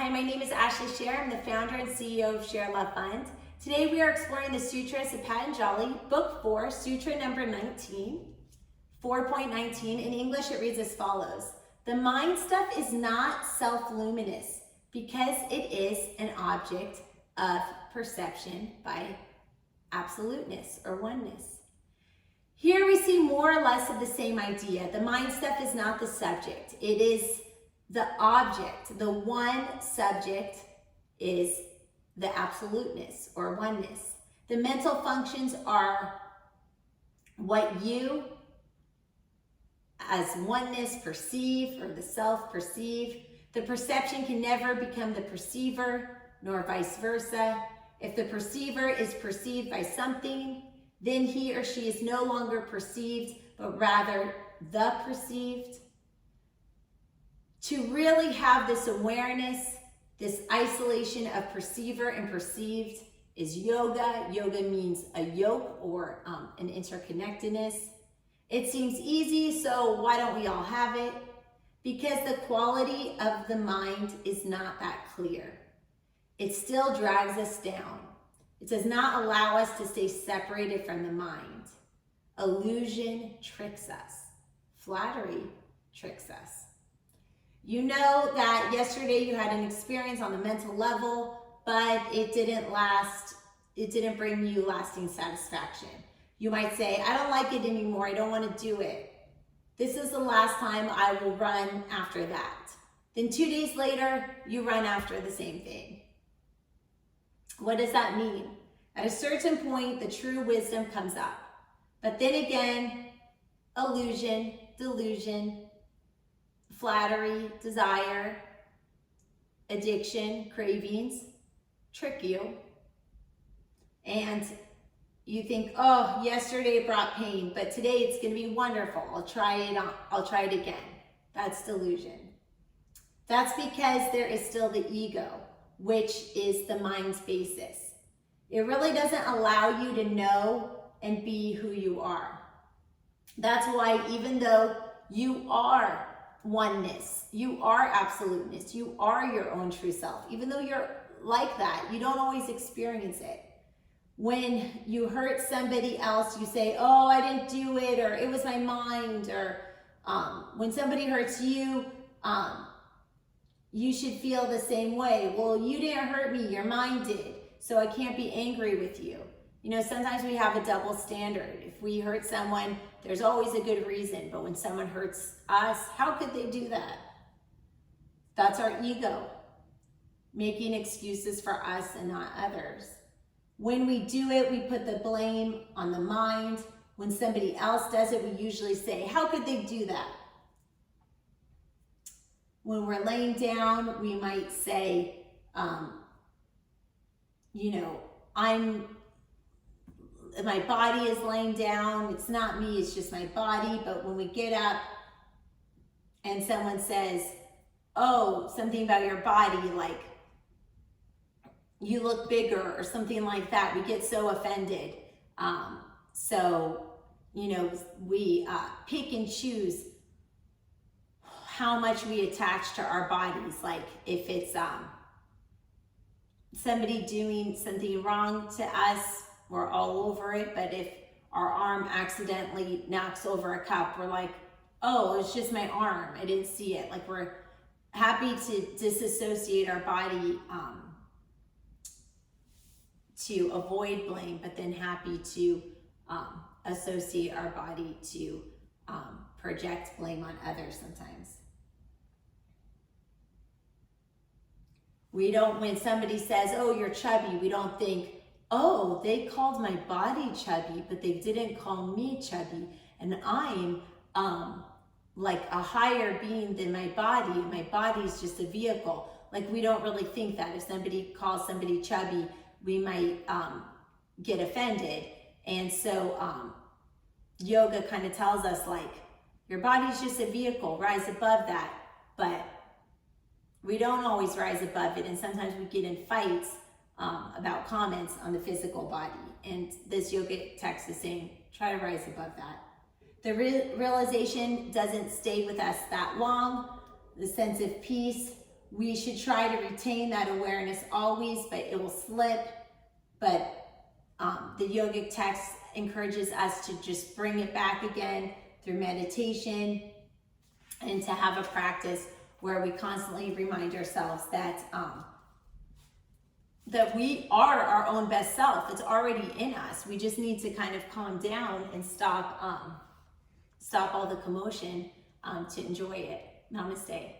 Hi, my name is Ashley Sher. I'm the founder and CEO of ShareLove.Fund. Today we are exploring the Sutras of Patanjali, Book 4, Sutra number 19, 4.19. In English it reads as follows. The mind stuff is not self-luminous because it is an object of perception by absoluteness or oneness. Here we see more or less of the same idea. The mind stuff is not the subject. It is the object. The one subject is the absoluteness or oneness. The mental functions are what you as oneness perceive or the self perceive. The perception can never become the perceiver nor vice versa. If the perceiver is perceived by something, then he or she is no longer perceived, but rather the perceived. To really have this awareness, this isolation of perceiver and perceived is yoga. Yoga means a yoke or an interconnectedness. It seems easy, so why don't we all have it? Because the quality of the mind is not that clear. It still drags us down. It does not allow us to stay separated from the mind. Illusion tricks us. Flattery tricks us. You know that yesterday you had an experience on the mental level, but it didn't last. It didn't bring you lasting satisfaction. You might say, I don't like it anymore. I don't want to do it. This is the last time I will run after that. Then 2 days later, you run after the same thing. What does that mean? At a certain point, the true wisdom comes up. But then again, illusion, delusion, flattery, desire, addiction, cravings trick you. And you think, oh, yesterday it brought pain, but today it's going to be wonderful. I'll try it again. That's delusion. That's because there is still the ego, which is the mind's basis. It really doesn't allow you to know and be who you are. That's why even though you are oneness, you are absoluteness, you are your own true self, even though you're like that, you don't always experience it. When you hurt somebody else, you say, oh, I didn't do it, or it was my mind, or when somebody hurts you, you should feel the same way. Well, you didn't hurt me, your mind did, so I can't be angry with you. You know, sometimes we have a double standard. If we hurt someone, there's always a good reason, but when someone hurts us, how could they do that? That's our ego, making excuses for us and not others. When we do it, we put the blame on the mind. When somebody else does it, we usually say, how could they do that? When we're laying down, we might say, my body is laying down. It's not me, it's just my body. But when we get up and someone says, oh, something about your body, like you look bigger or something like that, we get so offended. We pick and choose how much we attach to our bodies. Like if it's somebody doing something wrong to us, we're all over it. But if our arm accidentally knocks over a cup, we're like, oh, it's just my arm, I didn't see it. Like we're happy to disassociate our body to avoid blame, but then happy to associate our body to project blame on others sometimes. We don't, when somebody says, oh, you're chubby, we don't think, oh, they called my body chubby, but they didn't call me chubby. And I'm like a higher being than my body. And my body's just a vehicle. Like we don't really think that. If somebody calls somebody chubby, we might get offended. And so yoga kind of tells us like, your body's just a vehicle, rise above that. But we don't always rise above it. And sometimes we get in fights about comments on the physical body. And this yogic text is saying, try to rise above that. The realization doesn't stay with us that long. The sense of peace we should try to retain that awareness always, but it will slip. But the yogic text encourages us to just bring it back again through meditation, and to have a practice where we constantly remind ourselves that that we are our own best self. It's already in us. We just need to kind of calm down and stop all the commotion to enjoy it. Namaste.